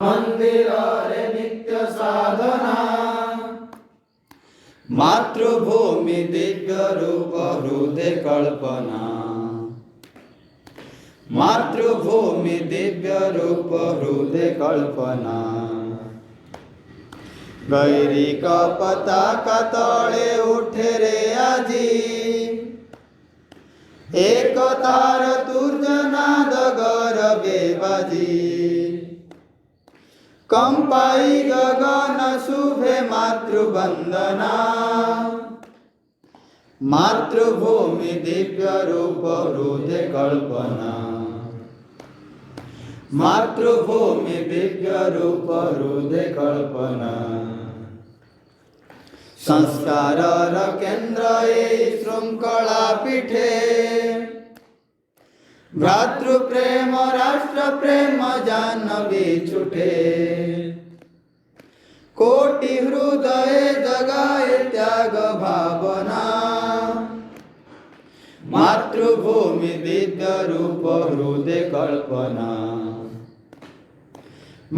मंदिर रे नित्य साधना मातृभूमि दिव्य रूप हृदय कल्पना मातृभूमि दिव्य रूप हृदय कल्पना गैरिक पताका तले उठे रे आजी एक तार तुर्जनाद गरबे बाजी कंपाई गगन शुभे मातृवंदना मातृभूमि दिव्य रूप हृदय कल्पना मातृभूमि दिव्य रूप हृदय कल्पना संस्कार केन्द्र श्रृंखला पीठे भ्रातृप्रेम राष्ट्र प्रेम जानवी छुटे कोटि हृदय जगाए त्याग भावना मातृभूमि दिव्य रूप हृदय कल्पना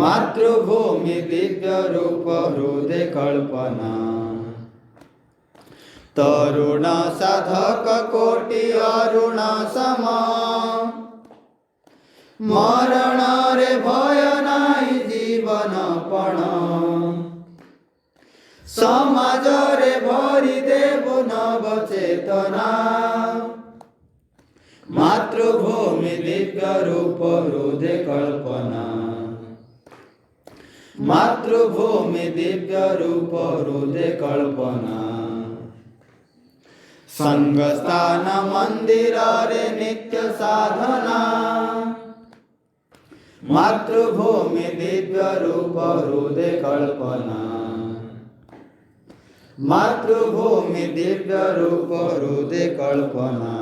मातृभूमि दिव्य रूप हृदय कल्पना तरुण साधक कोटि अरुण सम मरण रे भय नाई जीवन पण समाज रे भरी देव नव चेतना मातृभूमि दिव्य रूप हृदय कल्पना मातृभूमि दिव्य रूप हृदय कल्पना संगस्थान मंदिर रे नित्य साधना मातृभूमि दिव्य रूप हृदय कल्पना मातृभूमि दिव्य रूप हृदय कल्पना।